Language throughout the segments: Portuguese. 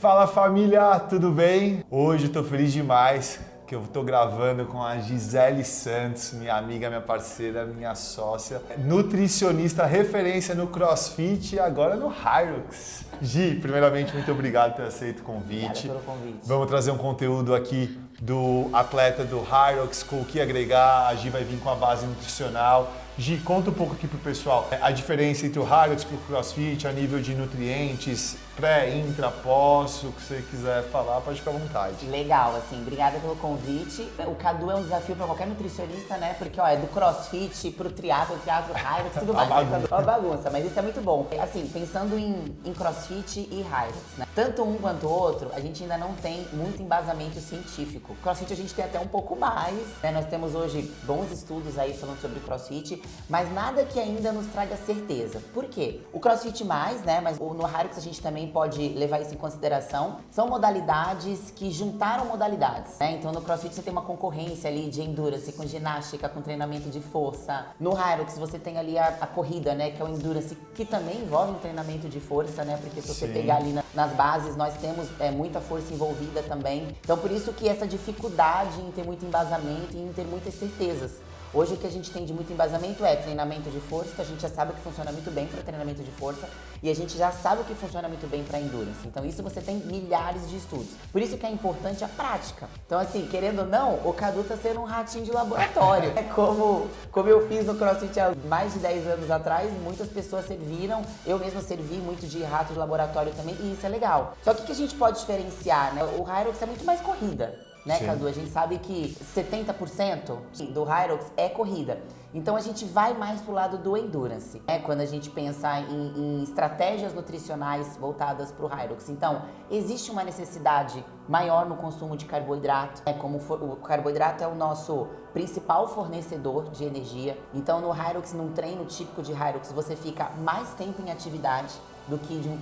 Fala família, tudo bem? Hoje eu tô feliz demais que eu tô gravando com a Gisele Santos, minha amiga, minha parceira, minha sócia, nutricionista referência no CrossFit e agora no Hyrox. Gi, primeiramente, muito obrigado por ter aceito o convite. Obrigada pelo convite. Vamos trazer um conteúdo aqui do atleta do Hyrox, com o que agregar. A Gi vai vir com a base nutricional. Gi, conta um pouco aqui pro pessoal a diferença entre o Hyrox e o CrossFit a nível de nutrientes, pré, intra, pós, o que você quiser falar, pode ficar à vontade. Legal, assim, obrigada pelo convite. O Cadu é um desafio para qualquer nutricionista, né? Porque, ó, é do CrossFit pro triatlo, Hyrox, tudo mais. É uma bagunça, mas isso é muito bom. Assim, pensando em CrossFit e Hyrox, né? Tanto um quanto o outro, a gente ainda não tem muito embasamento científico. CrossFit a gente tem até um pouco mais, né? Nós temos hoje bons estudos aí falando sobre CrossFit, mas nada que ainda nos traga certeza. Por quê? O CrossFit mais, né? Mas no Hyrox a gente também pode levar isso em consideração. São modalidades que juntaram modalidades, né? Então no CrossFit você tem uma concorrência ali de endurance com ginástica, com treinamento de força. No Hyrox você tem ali a corrida, né? Que é o endurance, que também envolve um treinamento de força, né? Porque se você pegar ali nas bases, nós temos muita força envolvida também. Então por isso que essa dificuldade em ter muito embasamento e em ter muitas certezas. Hoje o que a gente tem de muito embasamento é treinamento de força, que a gente já sabe que funciona muito bem para treinamento de força, e a gente já sabe o que funciona muito bem para endurance. Então isso você tem milhares de estudos. Por isso que é importante a prática. Então assim, querendo ou não, o Cadu tá sendo um ratinho de laboratório. É como eu fiz no CrossFit há mais de 10 anos atrás, muitas pessoas serviram, eu mesma servi muito de rato de laboratório também, e isso é legal. Só que o que a gente pode diferenciar, né? O Hyrox é muito mais corrida. Né, Sim. Cadu? A gente sabe que 70% do Hyrox é corrida. Então a gente vai mais pro lado do endurance, né? Quando a gente pensa em estratégias nutricionais voltadas pro Hyrox. Então, existe uma necessidade maior no consumo de carboidrato, né? Como o carboidrato é o nosso principal fornecedor de energia. Então, no Hyrox, num treino típico de Hyrox, você fica mais tempo em atividade do que de um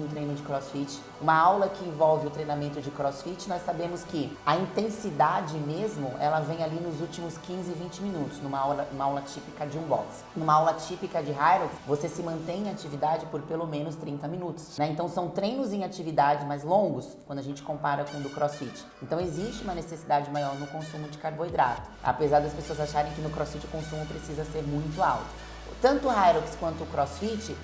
treino de CrossFit. Uma aula que envolve o treinamento de CrossFit, nós sabemos que a intensidade mesmo, ela vem ali nos últimos 15, 20 minutos, numa aula típica de um box. Numa aula típica de Hyrox, você se mantém em atividade por pelo menos 30 minutos, né? Então são treinos em atividade mais longos, quando a gente compara com o do CrossFit. Então existe uma necessidade maior no consumo de carboidrato, apesar das pessoas acharem que no CrossFit o consumo precisa ser muito alto. Tanto o Hyrox quanto o CrossFit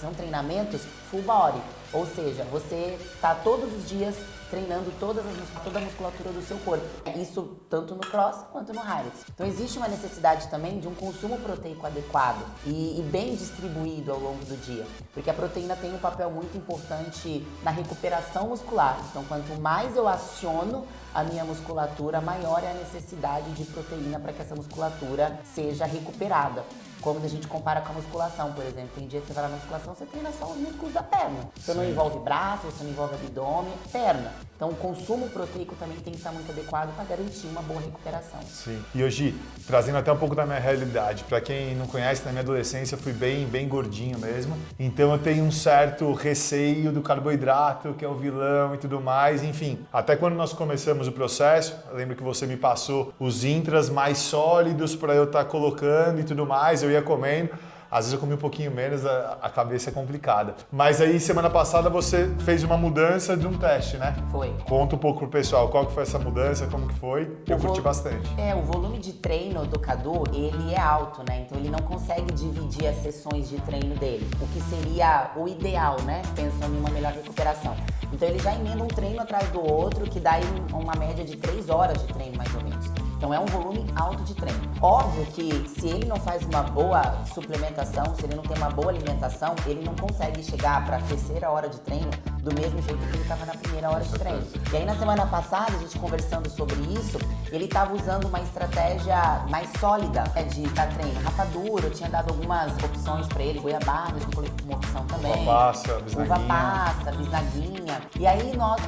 são treinamentos full body, ou seja, você está todos os dias treinando toda a musculatura do seu corpo. Isso tanto no Cross quanto no Hyrox. Então existe uma necessidade também de um consumo proteico adequado e bem distribuído ao longo do dia, porque a proteína tem um papel muito importante na recuperação muscular. Então quanto mais eu aciono a minha musculatura, maior é a necessidade de proteína para que essa musculatura seja recuperada. Como a gente compara com a musculação, por exemplo. Tem dia que você vai lá na musculação, você treina só os músculos da perna. Você não envolve braço, você não envolve abdômen, perna. Então o consumo proteico também tem que estar muito adequado para garantir uma boa recuperação. Sim. E hoje, trazendo até um pouco da minha realidade, para quem não conhece, na minha adolescência eu fui bem gordinho mesmo. Então eu tenho um certo receio do carboidrato, que é o vilão e tudo mais. Enfim, até quando nós começamos o processo, eu lembro que você me passou os intras mais sólidos para eu estar colocando e tudo mais. Eu ia comendo, às vezes eu comi um pouquinho menos, a cabeça é complicada. Mas aí, semana passada, você fez uma mudança de um teste, né? Foi. Conta um pouco pro pessoal, qual que foi essa mudança, como que foi? Eu curti bastante. O volume de treino do Cadu, ele é alto, né? Então ele não consegue dividir as sessões de treino dele, o que seria o ideal, né? Pensando em uma melhor recuperação. Então ele já emenda um treino atrás do outro, que dá aí uma média de 3 horas de treino, mais ou menos. Então é um volume alto de treino. Óbvio que se ele não faz uma boa suplementação, se ele não tem uma boa alimentação, ele não consegue chegar para a terceira hora de treino do mesmo jeito que ele estava na primeira hora de treino. E aí na semana passada, a gente conversando sobre isso, ele estava usando uma estratégia mais sólida de dar treino. Rapadura, eu tinha dado algumas opções para ele, goiabada, eu coloquei uma opção também. Uva passa, bisnaguinha. Uva passa, bisnaguinha. E aí nós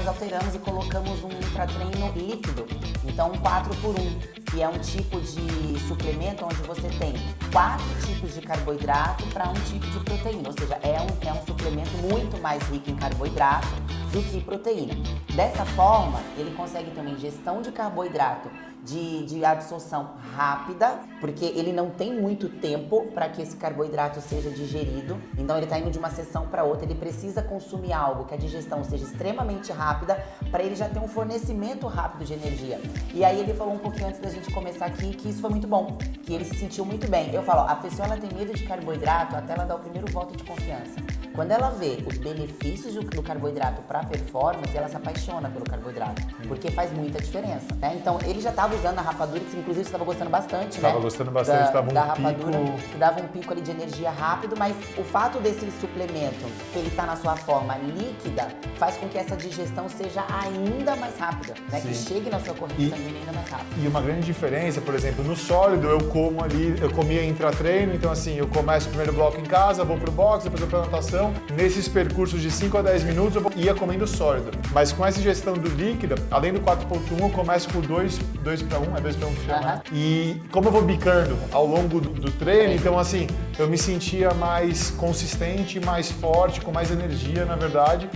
alteramos e colocamos um intratreino líquido. Então um 4x1, que é um tipo de suplemento onde você tem 4 tipos de carboidrato para um tipo de proteína. Ou seja, é um suplemento muito mais rico em carboidrato do que proteína. Dessa forma, ele consegue ter uma ingestão de carboidrato de absorção rápida, porque ele não tem muito tempo para que esse carboidrato seja digerido. Então ele está indo de uma sessão para outra, ele precisa consumir algo que a digestão seja extremamente rápida para ele já ter um fornecimento rápido de energia. E aí ele falou um pouquinho antes da gente começar aqui que isso foi muito bom, que ele se sentiu muito bem. Eu falo, ó, a pessoa ela tem medo de carboidrato até ela dar o primeiro voto de confiança. Quando ela vê os benefícios do carboidrato para performance, ela se apaixona pelo carboidrato, porque faz muita diferença, né? Então, ele já estava usando a rapadura, que inclusive você estava gostando bastante, né? Estava gostando bastante, estava da um rapadura, pico... que dava um pico ali de energia rápido, mas o fato desse suplemento, que ele tá na sua forma líquida, faz com que essa digestão seja ainda mais rápida, né? Sim. Que chegue na sua corrente sanguínea ainda mais rápido. E uma grande diferença, por exemplo, no sólido eu como ali, eu comia intratreino, então assim, eu começo o primeiro bloco em casa, vou pro box, depois eu vou pra natação. Nesses percursos de 5 a 10 minutos eu ia comendo sólido. Mas com essa ingestão do líquida, além do 4.1, eu começo com 2 para 1, é 2 para 1 que chama. Né? E como eu vou bicando ao longo do treino, então assim, eu me sentia mais consistente, mais forte, com mais energia, na verdade,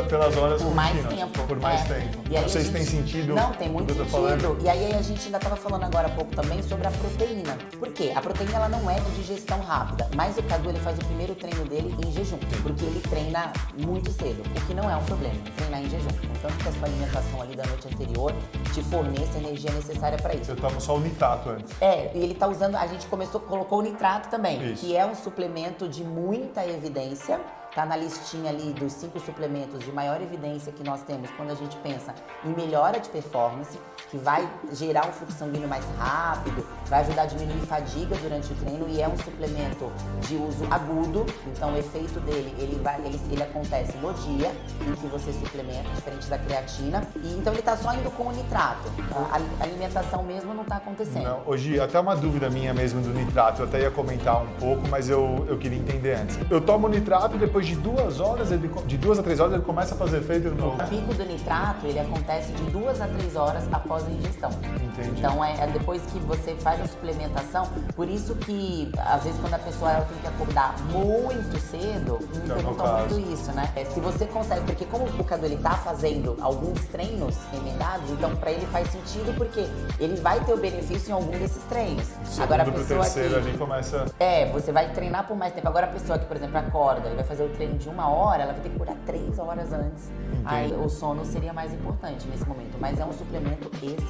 pelas horas por mais contínuas. tempo. Por mais tempo. E aí Não sei se tem sentido. Não, tem muito o que eu tô sentido. falando. E aí a gente ainda estava falando agora há pouco também sobre a proteína. Por quê? A proteína ela não é de digestão rápida, mas o Cadu ele faz o primeiro treino dele em jejum, porque ele treina muito cedo, o que não é um problema, treinar em jejum. Contanto que a sua alimentação ali da noite anterior te forneça a energia necessária para isso. Eu tomo só o nitrato antes. E ele tá usando, a gente colocou o nitrato também, Isso. que é um suplemento de muita evidência. Tá na listinha ali dos 5 suplementos de maior evidência que nós temos quando a gente pensa em melhora de performance, que vai gerar um fluxo sanguíneo mais rápido, vai ajudar a diminuir fadiga durante o treino e é um suplemento de uso agudo, então o efeito dele, ele acontece no dia em que você suplementa, diferente da creatina, e então ele tá só indo com o nitrato, a alimentação mesmo não tá acontecendo. Não, hoje, até uma dúvida minha mesmo do nitrato, eu até ia comentar um pouco, mas eu queria entender antes. Eu tomo nitrato e depois de 2 horas, de 2 a 3 horas, ele começa a fazer efeito no... O pico do nitrato, ele acontece de 2 a 3 horas após a ingestão. Entendi. Então, é depois que você faz a suplementação, por isso que, às vezes, quando a pessoa ela tem que acordar muito cedo, me perguntam muito isso, né? Se você consegue, porque como o Cadu, ele tá fazendo alguns treinos emendados, então pra ele faz sentido, porque ele vai ter o benefício em algum desses treinos. Agora a pessoa pro terceiro ali começa... Você vai treinar por mais tempo. Agora a pessoa que, por exemplo, acorda e vai fazer o treino de 1 hora, ela vai ter que acordar 3 horas antes. Entendi. Aí o sono seria mais importante nesse momento, mas é um suplemento excelente.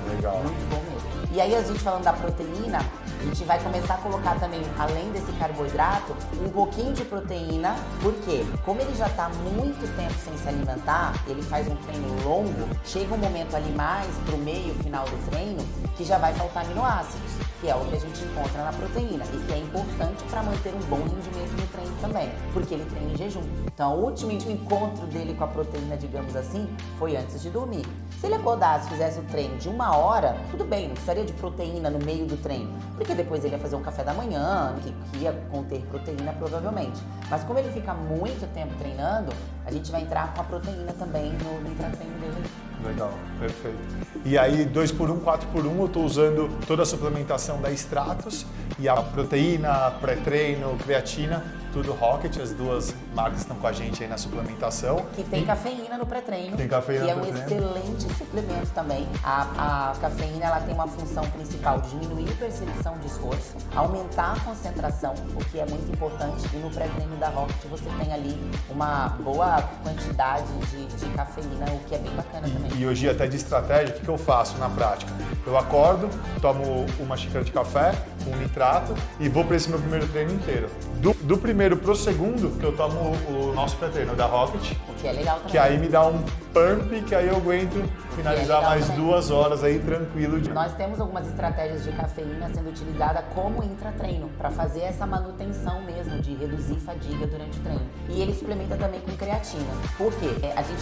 Legal. Muito bom mesmo. E aí a gente falando da proteína, a gente vai começar a colocar também, além desse carboidrato, um pouquinho de proteína. Por quê? Como ele já está muito tempo sem se alimentar, ele faz um treino longo, chega um momento ali mais pro meio, final do treino, que já vai faltar aminoácidos, que é o que a gente encontra na proteína e que é importante para manter um bom rendimento no treino também, porque ele treina em jejum. Então, o último encontro dele com a proteína, digamos assim, foi antes de dormir. Se ele acordasse, fizesse o treino de 1 hora, tudo bem, não precisaria de proteína no meio do treino, porque depois ele ia fazer um café da manhã, que ia conter proteína provavelmente. Mas como ele fica muito tempo treinando, a gente vai entrar com a proteína também no intratreino dele. Legal, perfeito. E aí, 2x1, 4x1, eu estou usando toda a suplementação da Stratos e a proteína, pré-treino, creatina, tudo Rocket, as duas marcas estão com a gente aí na suplementação. Que tem cafeína no pré-treino. Tem cafeína que no é um pré-treino. excelente suplemento também. A cafeína ela tem uma função principal de diminuir a percepção de esforço, aumentar a concentração, o que é muito importante. E no pré-treino da Rocket você tem ali uma boa quantidade de cafeína, o que é bem bacana também. E hoje, até de estratégia, o que eu faço na prática? Eu acordo, tomo uma xícara de café com nitrato e vou para esse meu primeiro treino inteiro. Do primeiro pro segundo, que eu tomo o nosso pré-treino da Rocket, O que é legal também. que aí me dá um pump, que aí eu aguento finalizar legal mais também. 2 horas aí tranquilo. Nós temos algumas estratégias de cafeína sendo utilizada como intratreino, para fazer essa manutenção mesmo, de reduzir fadiga durante o treino. E ele suplementa também com creatina. Por quê?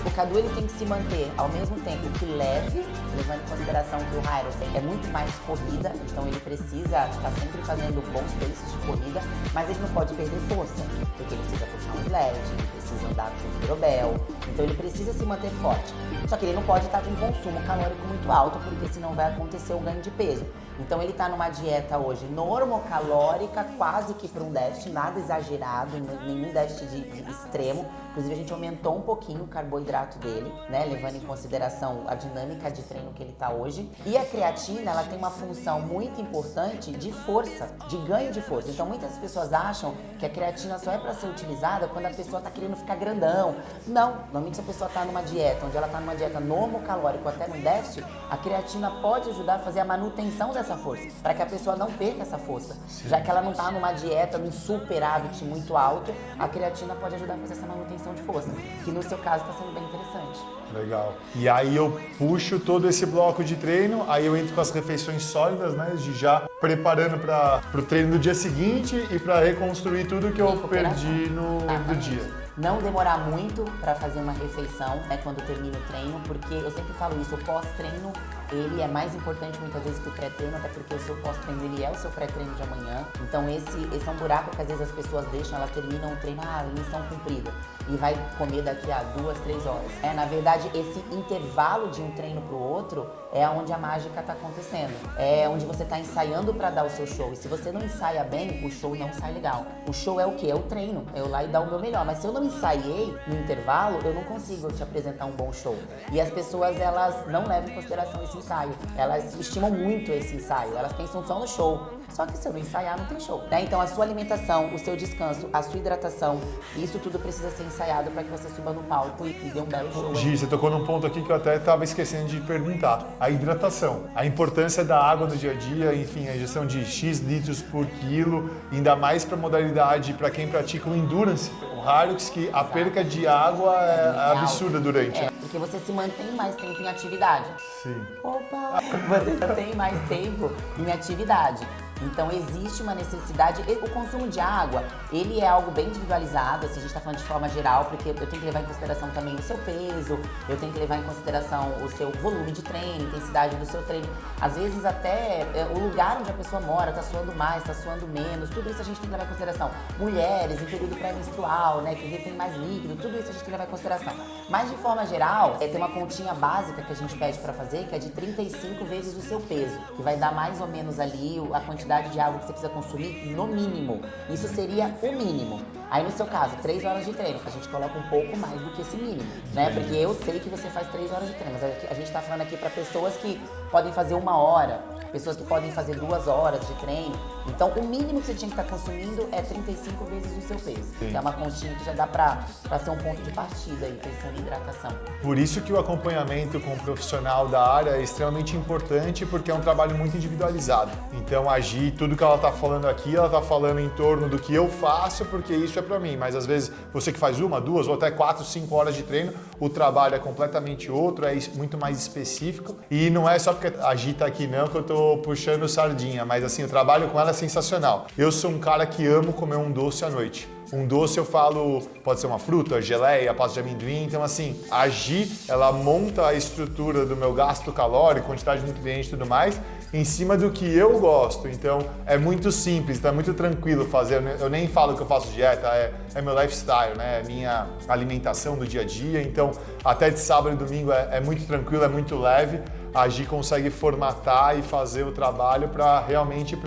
O Cadu ele tem que se manter ao mesmo tempo que leve, levando em consideração que o Hyros é muito mais corrida, então ele precisa estar sempre fazendo bons paces de corrida, mas ele não pode perder força, porque ele precisa puxar um sled, ele precisa andar com o kettlebell, gel, então ele precisa se manter forte. Só que ele não pode estar com um consumo calórico muito alto, porque senão vai acontecer o ganho de peso. Então ele está numa dieta hoje normocalórica, quase que para um déficit, nada exagerado, nenhum déficit de extremo. Inclusive a gente aumentou um pouquinho o carboidrato dele, né, levando em consideração a dinâmica de treino que ele está hoje. E a creatina, ela tem uma função muito importante de força, de ganho de força. Então muitas pessoas acham que a creatina só é para ser utilizada quando a pessoa está querendo ficar grandão. Não, normalmente se a pessoa está numa dieta, onde ela está numa dieta normocalórica ou até num déficit, a creatina pode ajudar a fazer a manutenção dessa força, para que a pessoa não perca essa força. Sim. Já que ela não está numa dieta, num superávit muito alto, a creatina pode ajudar a fazer essa manutenção de força, que no seu caso está sendo bem interessante. Legal. E aí eu puxo todo esse bloco de treino, aí eu entro com as refeições sólidas, né, de já preparando para o treino do dia seguinte e para reconstruir tudo que eu perdi no dia. Não demorar muito para fazer uma refeição, né, quando termina o treino, porque eu sempre falo isso, o pós-treino, ele é mais importante muitas vezes que o pré-treino, até porque o seu pós-treino, ele é o seu pré-treino de amanhã. Então esse é um buraco que às vezes as pessoas deixam, elas terminam o treino, missão cumprida, e vai comer daqui a 2, 3 horas. Na verdade, esse intervalo de um treino pro outro é onde a mágica tá acontecendo. É onde você tá ensaiando para dar o seu show. E se você não ensaia bem, o show não sai legal. O show é o quê? É o treino. É eu lá e dar o meu melhor. Mas se eu não ensaiei no intervalo, eu não consigo te apresentar um bom show. E as pessoas, elas não levam em consideração esse ensaio. Elas estimam muito esse ensaio. Elas pensam só no show. Só que se eu não ensaiar, não tem show. Né? Então a sua alimentação, o seu descanso, a sua hidratação, isso tudo precisa ser ensaiado para que você suba no palco e dê um belo show. Gi, você tocou num ponto aqui que eu até estava esquecendo de perguntar. A hidratação. A importância da água no dia a dia, enfim, a ingestão de X litros por quilo, ainda mais para modalidade, para quem pratica o Endurance. O Hyrox, que a perca de água é absurda durante. Porque você se mantém mais tempo em atividade. Sim. Opa! Você já tem mais tempo em atividade. Então existe uma necessidade, o consumo de água, ele é algo bem individualizado, assim, a gente está falando de forma geral, porque eu tenho que levar em consideração também o seu peso, eu tenho que levar em consideração o seu volume de treino, intensidade do seu treino, às vezes até o lugar onde a pessoa mora, está suando mais, está suando menos, tudo isso a gente tem que levar em consideração. Mulheres em período pré-menstrual, né, que retém mais líquido, tudo isso a gente tem que levar em consideração. Mas de forma geral, tem uma continha básica que a gente pede para fazer, que é de 35 vezes o seu peso, que vai dar mais ou menos ali a quantidade de água que você precisa consumir no mínimo. Isso seria o mínimo. Aí no seu caso, 3 horas de treino, a gente coloca um pouco mais do que esse mínimo, né? Porque eu sei que você faz 3 horas de treino, mas a gente tá falando aqui para pessoas que podem fazer 1 hora, pessoas que podem fazer 2 horas de treino. Então o mínimo que você tinha que estar consumindo é 35 vezes o seu peso. Sim. Que é uma continha que já dá pra ser um ponto de partida aí, pensando em hidratação. Por isso que o acompanhamento com o profissional da área é extremamente importante, porque é um trabalho muito individualizado. Então a Gi, tudo que ela tá falando aqui, ela tá falando em torno do que eu faço, porque isso é pra mim. Mas às vezes você que faz 1, 2 ou até 4, 5 horas de treino, o trabalho é completamente outro, é muito mais específico. E não é só porque a Gi tá aqui não que eu tô puxando sardinha, mas assim, o trabalho com ela é sensacional. Eu sou um cara que amo comer um doce à noite. Um doce eu falo, pode ser uma fruta, geleia, pasta de amendoim, então assim, a Gi, ela monta a estrutura do meu gasto calórico, quantidade de nutrientes e tudo mais, em cima do que eu gosto, então é muito simples, então é muito tranquilo fazer, eu nem falo que eu faço dieta, é meu lifestyle, né, é minha alimentação do dia a dia, então até de sábado e domingo é muito tranquilo, é muito leve. A Gi consegue formatar e fazer o trabalho para realmente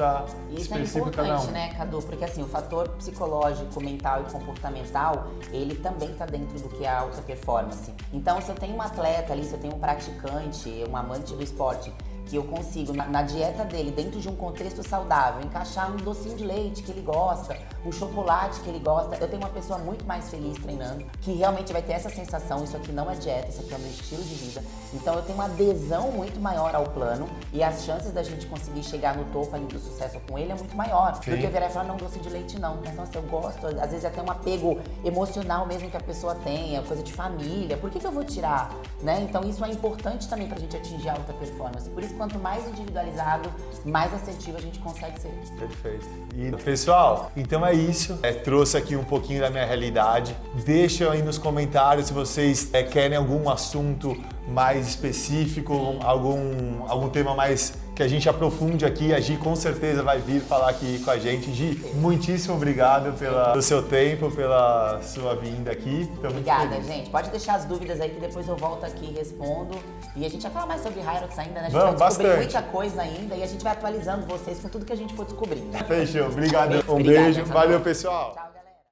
isso é importante, né, Cadu? Porque assim, o fator psicológico, mental e comportamental, ele também está dentro do que é a alta performance. Então, se eu tenho um atleta ali, se eu tenho um praticante, um amante do esporte, que eu consigo, na dieta dele, dentro de um contexto saudável, encaixar um docinho de leite que ele gosta, um chocolate que ele gosta, eu tenho uma pessoa muito mais feliz treinando, que realmente vai ter essa sensação, isso aqui não é dieta, isso aqui é o meu estilo de vida. Então eu tenho uma adesão muito maior ao plano e as chances da gente conseguir chegar no topo ali do sucesso com ele é muito maior. Sim. Do que eu virar e falar, não, doce de leite não. Mas nossa, eu gosto, às vezes até um apego emocional mesmo que a pessoa tenha, coisa de família, por que eu vou tirar? Né? Então isso é importante também pra gente atingir a alta performance. Por isso, quanto mais individualizado, mais assertivo a gente consegue ser. Perfeito. E pessoal, então é isso. Trouxe aqui um pouquinho da minha realidade. Deixa aí nos comentários se vocês querem algum assunto mais específico, algum tema mais que a gente aprofunde aqui, a Gi com certeza vai vir falar aqui com a gente. Gi, muitíssimo obrigado pelo seu tempo, pela sua vinda aqui. Obrigada, gente. Pode deixar as dúvidas aí que depois eu volto aqui e respondo. E a gente vai falar mais sobre Hyrox ainda, né? A gente vai descobrir muita coisa ainda e a gente vai atualizando vocês com tudo que a gente for descobrindo. Fechou. Obrigado. Um beijo. Valeu, pessoal. Tchau, galera.